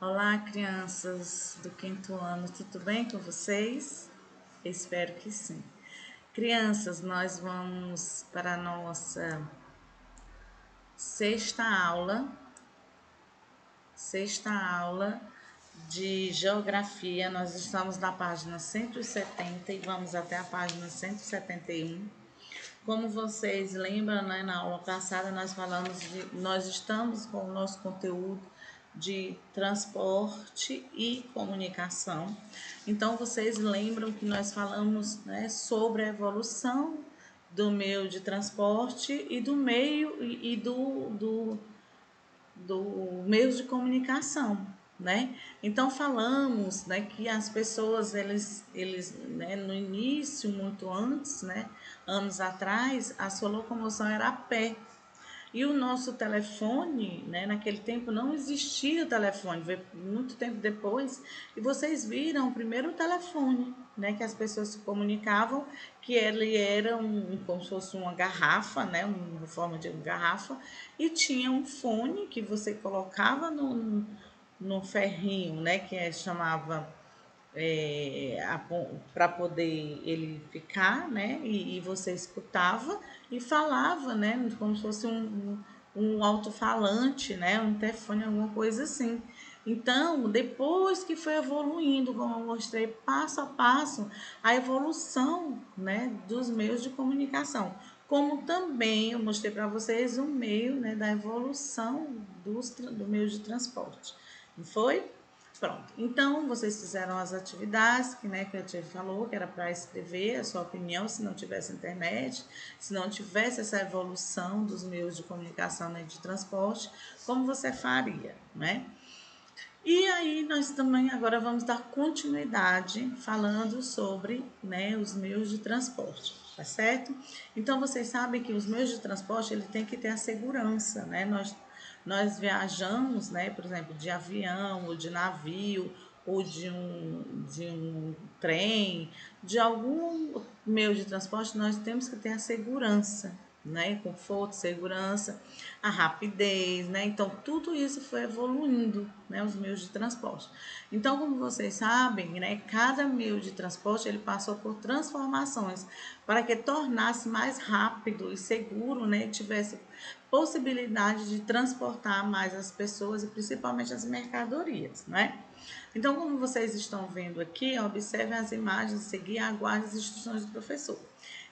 Olá, crianças do quinto ano, tudo bem com vocês? Espero que sim. Crianças, nós vamos para a nossa sexta aula, sexta aula de geografia. Nós estamos na página 170 e vamos até a página 171. Como vocês lembram, né, na aula passada nós estamos com o nosso conteúdo de transporte e comunicação. Então vocês lembram que nós falamos, né, sobre a evolução do meio de transporte e do meio e do meios de comunicação, né? Então falamos, né, que as pessoas eles né, no início, muito antes, né, anos atrás, a sua locomoção era a pé. E o nosso telefone, né, naquele tempo não existia o telefone, veio muito tempo depois, e vocês viram o primeiro telefone, né, que as pessoas se comunicavam, que ele era como se fosse uma garrafa, né, uma forma de garrafa, e tinha um fone que você colocava no ferrinho, né, que chamava para poder ele ficar, né? E você escutava e falava, né? Como se fosse um alto-falante, né? Um telefone, alguma coisa assim. Então, depois que foi evoluindo, como eu mostrei passo a passo, a evolução, né, dos meios de comunicação. Como também eu mostrei para vocês o meio, né, da evolução do meio de transporte. Não foi? Pronto. Então, vocês fizeram as atividades que a tia falou, que era para escrever a sua opinião, se não tivesse internet, se não tivesse essa evolução dos meios de comunicação, né, de transporte, como você faria, né? E aí nós também agora vamos dar continuidade falando sobre, né, os meios de transporte, tá certo? Então vocês sabem que os meios de transporte ele tem que ter a segurança, né? Nós viajamos, né, por exemplo, de avião ou de navio ou de um trem, de algum meio de transporte, nós temos que ter a segurança, né? Conforto, segurança, a rapidez, né? Então, tudo isso foi evoluindo, né? Os meios de transporte. Então, como vocês sabem, né? Cada meio de transporte ele passou por transformações para que tornasse mais rápido e seguro, né? Tivesse possibilidade de transportar mais as pessoas e principalmente as mercadorias, né? Então, como vocês estão vendo aqui, observem as imagens, seguir e aguardem as instruções do professor.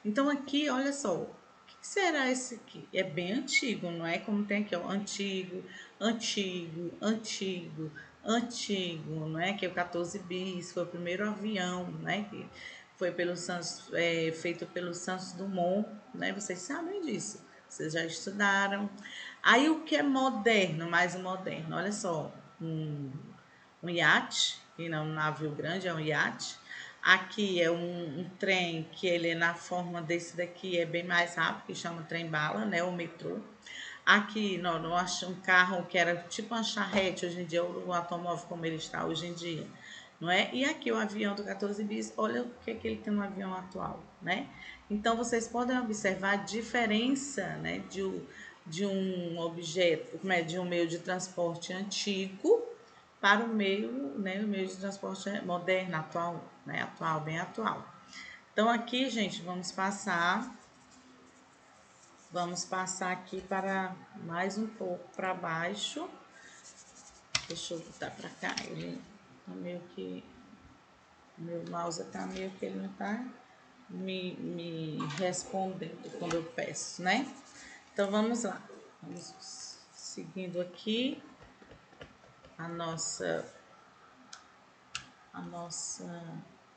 Então, aqui, olha só, que será esse aqui? É bem antigo, não é? Como tem aqui, ó, antigo, antigo, antigo, antigo, não é? Que é o 14 bis, foi o primeiro avião, né? Que foi feito pelo Santos Dumont, né? Vocês sabem disso, vocês já estudaram. Aí o que é moderno, mais moderno, olha só, um iate, e não um navio grande, é um iate. Aqui é um trem que ele é na forma desse daqui, é bem mais rápido, que chama trem-bala, né? O metrô. Aqui, não acho um carro que era tipo uma charrete, hoje em dia, o automóvel como ele está hoje em dia, não é? E aqui o avião do 14 bis, olha o que é que ele tem no avião atual, né? Então, vocês podem observar a diferença, né, de um objeto, de um meio de transporte antigo para o meio de transporte moderno, atual, né? Atual, bem atual. Então aqui, gente, vamos passar aqui para mais um pouco para baixo. Deixa eu botar para cá, ele tá meio que meu mouse tá meio que ele não tá me respondendo quando eu peço, né? Então vamos lá. Vamos seguindo aqui a nossa a nossa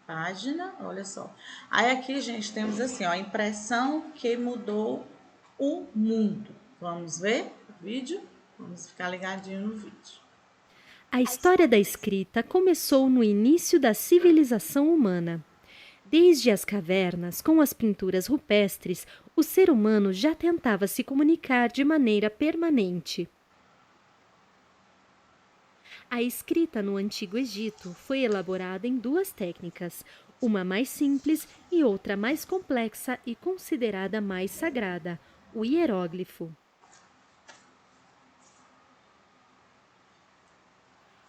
página, olha só. Aí aqui, gente, temos assim, ó, a impressão que mudou o mundo. Vamos ver o vídeo? Vamos ficar ligadinho no vídeo. A história da escrita começou no início da civilização humana. Desde as cavernas, com as pinturas rupestres, o ser humano já tentava se comunicar de maneira permanente. A escrita no Antigo Egito foi elaborada em duas técnicas, uma mais simples e outra mais complexa e considerada mais sagrada, o hieróglifo.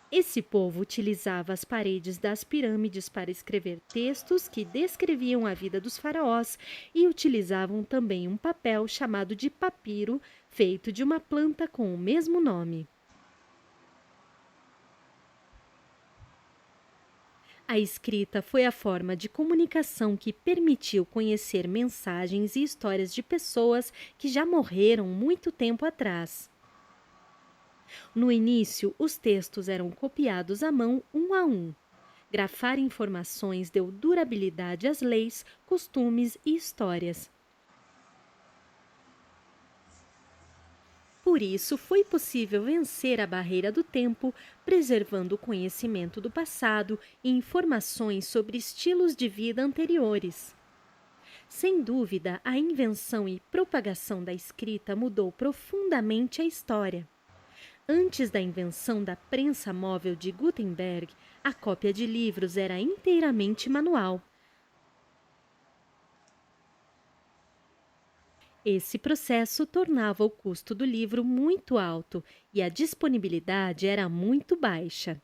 Esse povo utilizava as paredes das pirâmides para escrever textos que descreviam a vida dos faraós e utilizavam também um papel chamado de papiro, feito de uma planta com o mesmo nome. A escrita foi a forma de comunicação que permitiu conhecer mensagens e histórias de pessoas que já morreram muito tempo atrás. No início, os textos eram copiados à mão, um a um. Grafar informações deu durabilidade às leis, costumes e histórias. Por isso, foi possível vencer a barreira do tempo, preservando o conhecimento do passado e informações sobre estilos de vida anteriores. Sem dúvida, a invenção e propagação da escrita mudou profundamente a história. Antes da invenção da prensa móvel de Gutenberg, a cópia de livros era inteiramente manual. Esse processo tornava o custo do livro muito alto e a disponibilidade era muito baixa.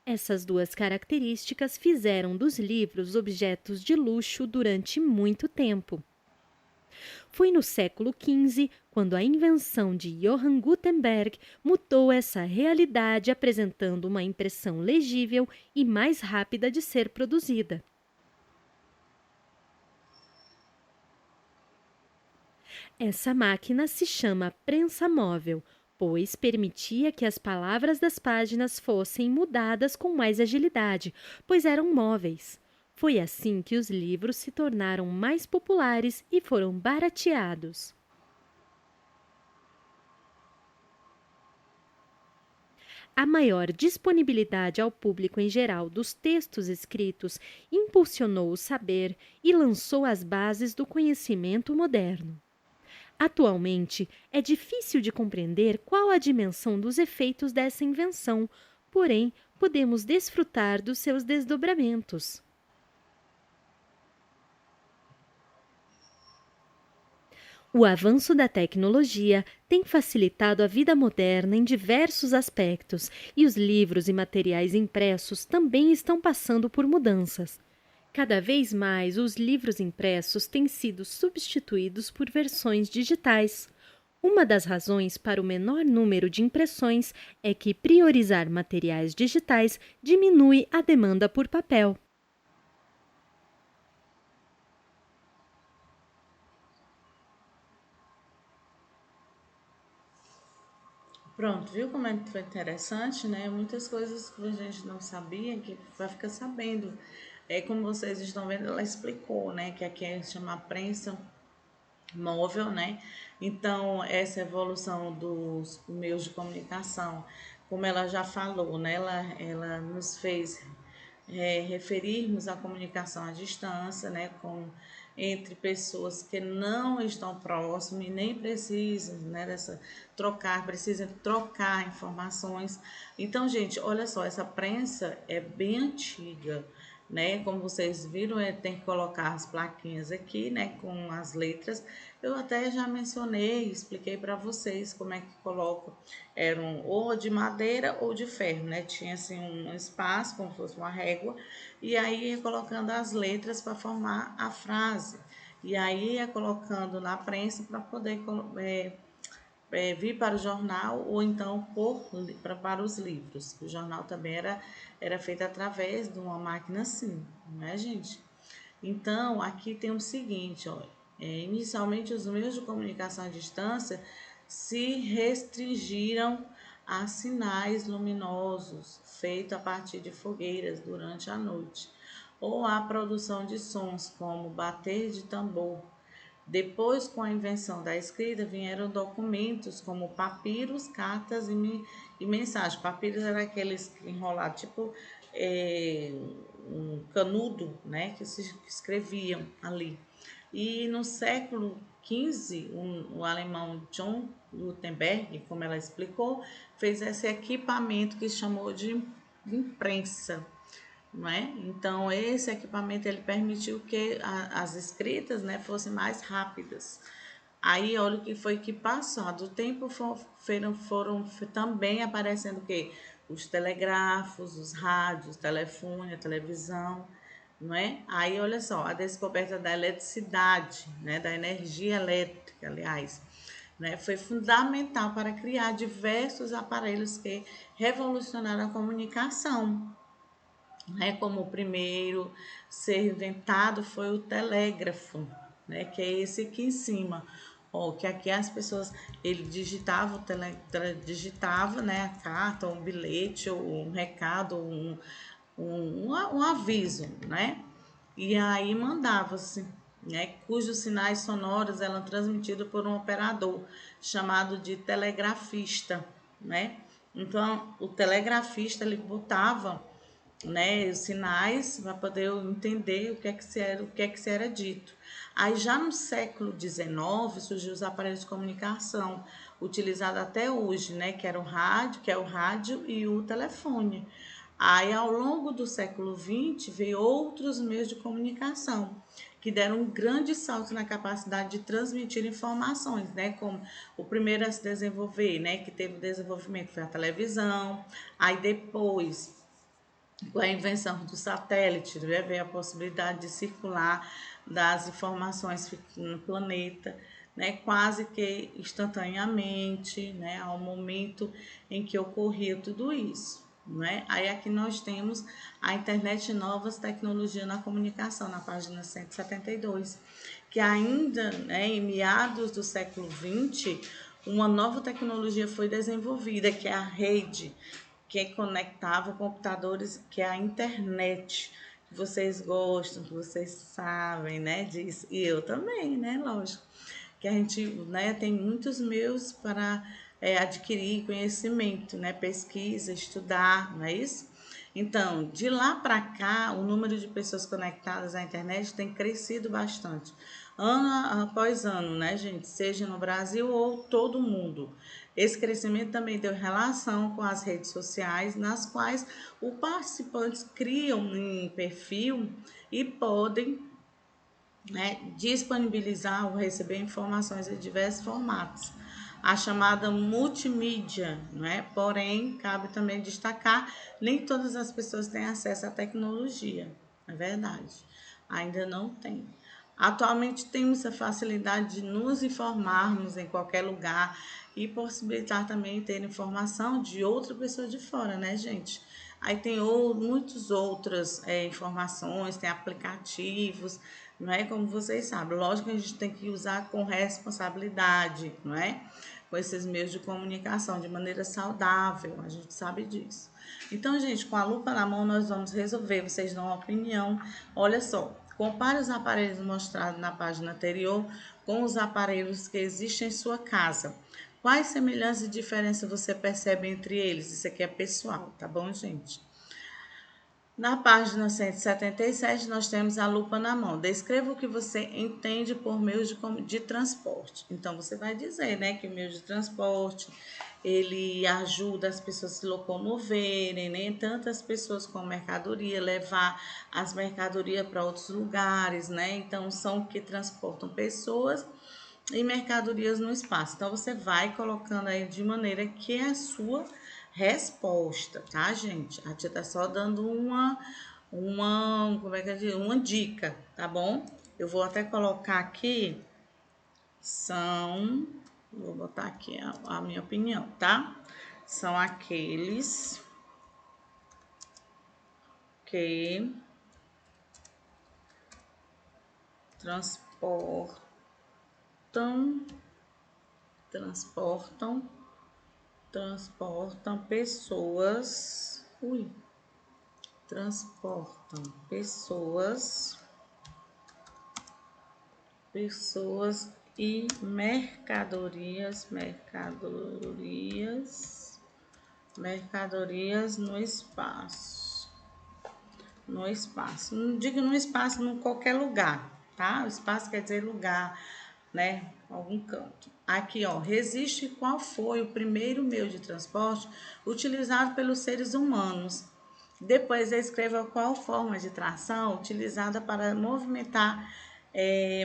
Essas duas características fizeram dos livros objetos de luxo durante muito tempo. Foi no século XV quando a invenção de Johann Gutenberg mudou essa realidade, apresentando uma impressão legível e mais rápida de ser produzida. Essa máquina se chama prensa móvel, pois permitia que as palavras das páginas fossem mudadas com mais agilidade, pois eram móveis. Foi assim que os livros se tornaram mais populares e foram barateados. A maior disponibilidade ao público em geral dos textos escritos impulsionou o saber e lançou as bases do conhecimento moderno. Atualmente, é difícil de compreender qual a dimensão dos efeitos dessa invenção, porém, podemos desfrutar dos seus desdobramentos. O avanço da tecnologia tem facilitado a vida moderna em diversos aspectos, e os livros e materiais impressos também estão passando por mudanças. Cada vez mais, os livros impressos têm sido substituídos por versões digitais. Uma das razões para o menor número de impressões é que priorizar materiais digitais diminui a demanda por papel. Pronto, viu como é que foi interessante, né? Muitas coisas que a gente não sabia, que vai ficar sabendo. É como vocês estão vendo, ela explicou, né? Que aqui é chamar prensa móvel, né? Então, essa evolução dos meios de comunicação, como ela já falou, né? Ela nos fez referirmos à comunicação à distância, né? Entre pessoas que não estão próximas e nem precisam, né, precisam trocar informações. Então, gente, olha só, essa prensa é bem antiga, né? Como vocês viram, tem que colocar as plaquinhas aqui, né, com as letras. Eu até já mencionei, expliquei para vocês como é que coloco. Eram ou de madeira ou de ferro, né? Tinha assim um espaço, como se fosse uma régua, e aí ia colocando as letras para formar a frase. E aí ia colocando na prensa para poder vir para o jornal ou então para os livros. O jornal também era feito através de uma máquina assim, né, gente? Então, aqui tem o seguinte, ó, inicialmente os meios de comunicação à distância se restringiram a sinais luminosos feitos a partir de fogueiras durante a noite, ou a produção de sons como bater de tambor. Depois, com a invenção da escrita, vieram documentos como papiros, cartas e mensagens. Papiros era aqueles enrolados, tipo um canudo, né, que se escreviam ali. E no século XV, o alemão John Gutenberg, como ela explicou, fez esse equipamento que chamou de imprensa, não é? Então esse equipamento ele permitiu que as escritas, né, fossem mais rápidas. Aí olha o que foi que passado o tempo foram também aparecendo o quê? os telégrafos, os rádios, telefone, a televisão, não é? Aí, olha só, a descoberta da eletricidade, né, da energia elétrica, aliás, né, foi fundamental para criar diversos aparelhos que revolucionaram a comunicação, né? Como o primeiro ser inventado foi o telégrafo, né? Que é esse aqui em cima. Ó, que aqui as pessoas, ele digitava, digitava, né, a carta, um bilhete, ou um recado, um aviso, né? E aí mandava-se, né? Cujos sinais sonoros eram transmitidos por um operador chamado de telegrafista, né? Então, o telegrafista ele botava, né, os sinais para poder entender o que é que se era dito. Aí já no século XIX surgiu os aparelhos de comunicação utilizados até hoje, né, que era o rádio, que é o rádio e o telefone. Aí ao longo do século XX veio outros meios de comunicação que deram um grande salto na capacidade de transmitir informações, né? Como o primeiro a se desenvolver, né? Que teve o desenvolvimento foi a televisão, aí depois com a invenção do satélite, né, veio a possibilidade de circular das informações no planeta, né, quase que instantaneamente, né, ao momento em que ocorria tudo isso. Né? Aí aqui nós temos a internet e novas tecnologias na comunicação, na página 172, que ainda, né, em meados do século XX, uma nova tecnologia foi desenvolvida, que é a rede, que conectava computadores, que é a internet, que vocês gostam, que vocês sabem, né, disso. E eu também, né, lógico. Que a gente, né, tem muitos meios para adquirir conhecimento, né, pesquisa, estudar, não é isso? Então, de lá para cá, o número de pessoas conectadas à internet tem crescido bastante, ano após ano, né, gente? Seja no Brasil ou todo mundo. Esse crescimento também deu relação com as redes sociais, nas quais os participantes criam um perfil e podem, né, disponibilizar ou receber informações em diversos formatos. A chamada multimídia, não é? Porém, cabe também destacar, nem todas as pessoas têm acesso à tecnologia, é verdade, ainda não tem. Atualmente temos a facilidade de nos informarmos em qualquer lugar e possibilitar também ter informação de outra pessoa de fora, né, gente? Aí tem muitas outras informações, tem aplicativos, não é? Como vocês sabem, lógico que a gente tem que usar com responsabilidade, não é? Com esses meios de comunicação, de maneira saudável, a gente sabe disso. Então, gente, com a lupa na mão, nós vamos resolver, vocês dão uma opinião. Olha só, compare os aparelhos mostrados na página anterior com os aparelhos que existem em sua casa. Quais semelhanças e diferenças você percebe entre eles? Isso aqui é pessoal, tá bom, gente? Na página 177, nós temos a lupa na mão. Descreva o que você entende por meios de transporte. Então, você vai dizer, né, que o meio de transporte, ele ajuda as pessoas a se locomoverem, né, tantas pessoas com mercadoria, levar as mercadorias para outros lugares, né, então são que transportam pessoas e mercadorias no espaço. Então, você vai colocando aí de maneira que é a sua resposta, tá, gente? A tia tá só dando como é que eu digo? Uma dica, tá bom? Eu vou até colocar aqui, vou botar aqui a minha opinião, tá? São aqueles que transportam, transportam, transportam pessoas, transportam pessoas e mercadorias no espaço. No espaço. Não digo no espaço, em qualquer lugar, tá? O espaço quer dizer lugar, né? Algum canto. Aqui, ó, resiste qual foi o primeiro meio de transporte utilizado pelos seres humanos. Depois escreva qual forma de tração utilizada para movimentar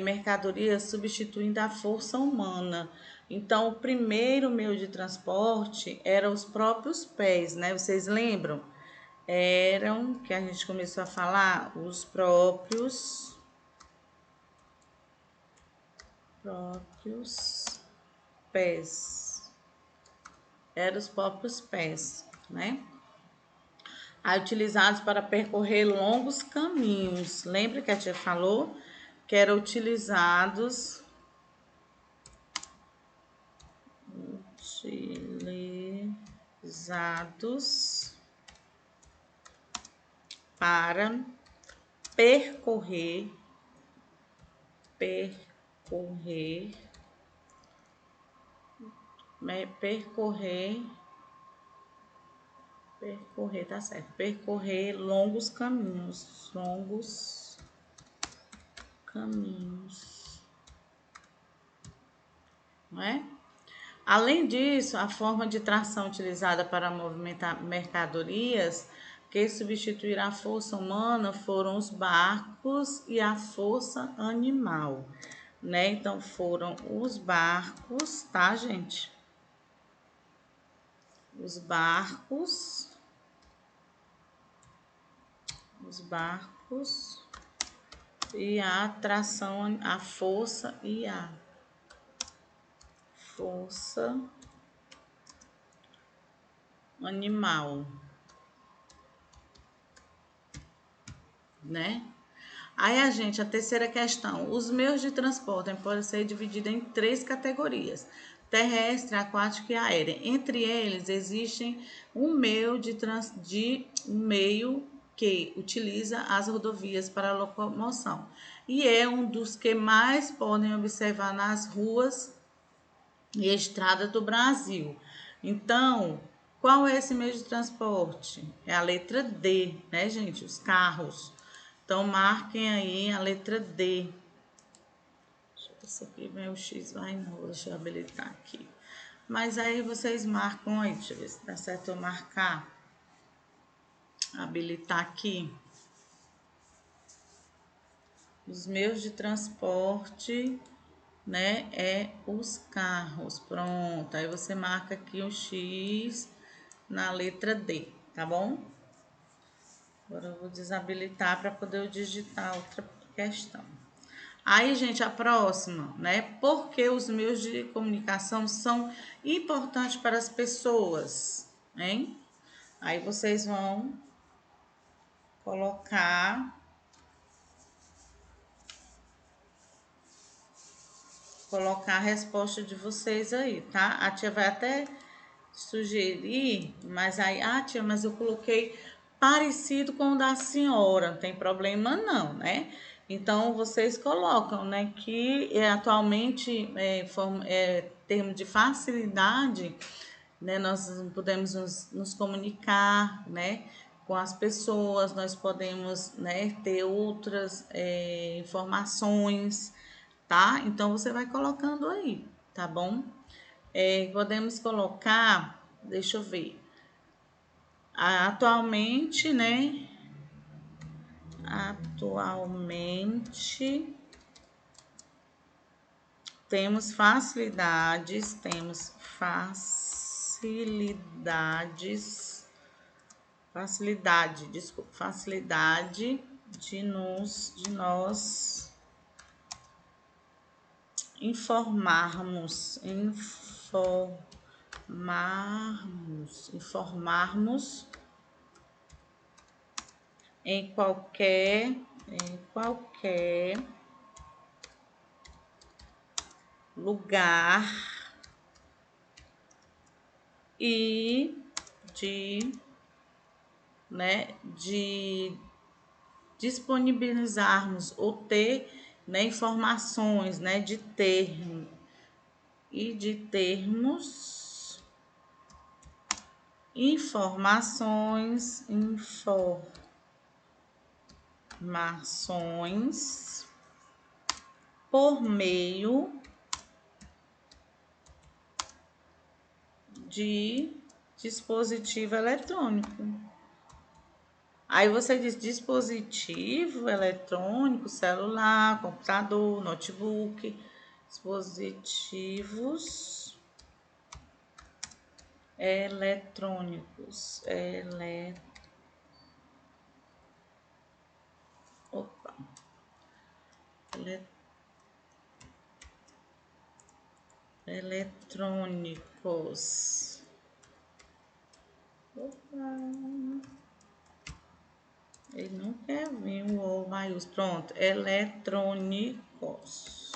mercadorias substituindo a força humana. Então, o primeiro meio de transporte eram os próprios pés, né? Vocês lembram? Eram, que a gente começou a falar, os próprios pés. Eram os próprios pés, né? Aí, utilizados para percorrer longos caminhos. Lembra que a tia falou que eram utilizados para percorrer tá certo, percorrer longos caminhos, não é? Além disso, a forma de tração utilizada para movimentar mercadorias que substituíram a força humana foram os barcos e a força animal, né? Então foram os barcos, tá, gente? Os barcos e a tração, a força e a força animal, né? Aí a terceira questão, os meios de transporte podem ser divididos em 3 categorias: terrestre, aquático e aéreo. Entre eles existem um meio um meio que utiliza as rodovias para locomoção e é um dos que mais podem observar nas ruas e estradas do Brasil. Então, qual é esse meio de transporte? É a letra D, né, gente? Os carros. Então, marquem aí a letra D. Deixa eu ver se aqui meu X vai não. Deixa eu habilitar aqui. Mas aí vocês marcam aí. Deixa eu ver se dá certo eu marcar. Habilitar aqui. Os meios de transporte, né? É os carros. Pronto. Aí você marca aqui um X na letra D, tá bom? Agora eu vou desabilitar para poder eu digitar outra questão. Aí, gente, a próxima, né? Por que os meios de comunicação são importantes para as pessoas, hein? Aí vocês vão colocar a resposta de vocês aí, tá? A tia vai até sugerir, mas aí, tia, mas eu coloquei parecido com o da senhora, não tem problema não, né? Então, vocês colocam, né, que atualmente, termo de facilidade, né, nós podemos nos comunicar, né, com as pessoas, nós podemos, né, ter outras informações, tá? Então, você vai colocando aí, tá bom? Podemos colocar, deixa eu ver, atualmente, né? Atualmente temos facilidades, facilidade de nós informarmos em qualquer lugar e de disponibilizarmos ou ter, né, informações, né, de termos informações por meio de dispositivo eletrônico. Aí você diz dispositivo eletrônico, celular, computador, notebook, dispositivos eletrônicos, opa, eletrônicos, opa, ele não quer vir o O maiúsculo, pronto, eletrônicos,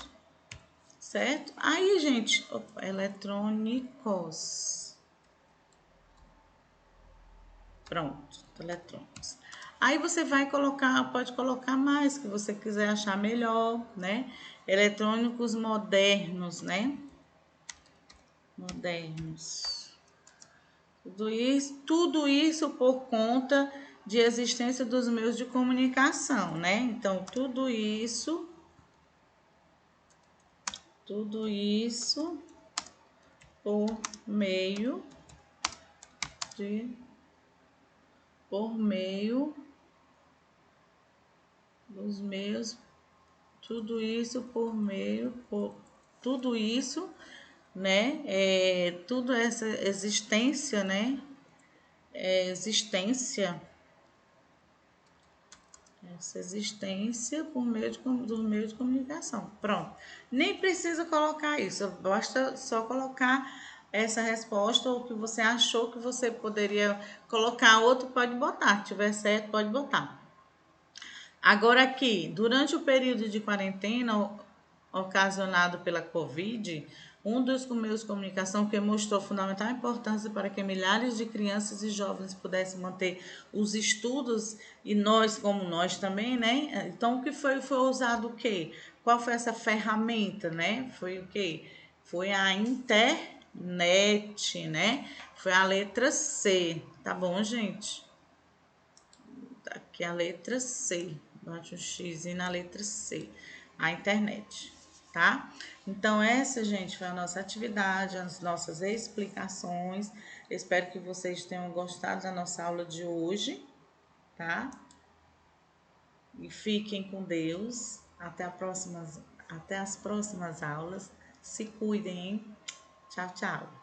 certo? Aí, gente, opa, eletrônicos, pronto, eletrônicos. Aí você vai colocar, pode colocar mais que você quiser achar melhor, né? Eletrônicos modernos, né? Modernos. Tudo isso por conta de existência dos meios de comunicação, né? Então, tudo isso por meio de, por meio dos meios, tudo isso, né? Tudo essa existência, né? Essa existência por meio do meio de comunicação. Pronto. Nem precisa colocar isso, basta só colocar essa resposta ou o que você achou que você poderia colocar. Outro pode botar, se tiver certo, pode botar. Agora aqui, durante o período de quarentena ocasionado pela Covid, um dos meios de comunicação que mostrou fundamental importância para que milhares de crianças e jovens pudessem manter os estudos e nós, como nós também, né? Então, o que foi usado o quê? Qual foi essa ferramenta, né? Foi o quê? Foi a internet, né? Foi a letra C, tá bom, gente? Aqui a letra C, bate um X na letra C, a internet, tá? Então, essa, gente, foi a nossa atividade, as nossas explicações. Espero que vocês tenham gostado da nossa aula de hoje, tá? E fiquem com Deus. Até as próximas aulas. Se cuidem, hein? Tchau, tchau.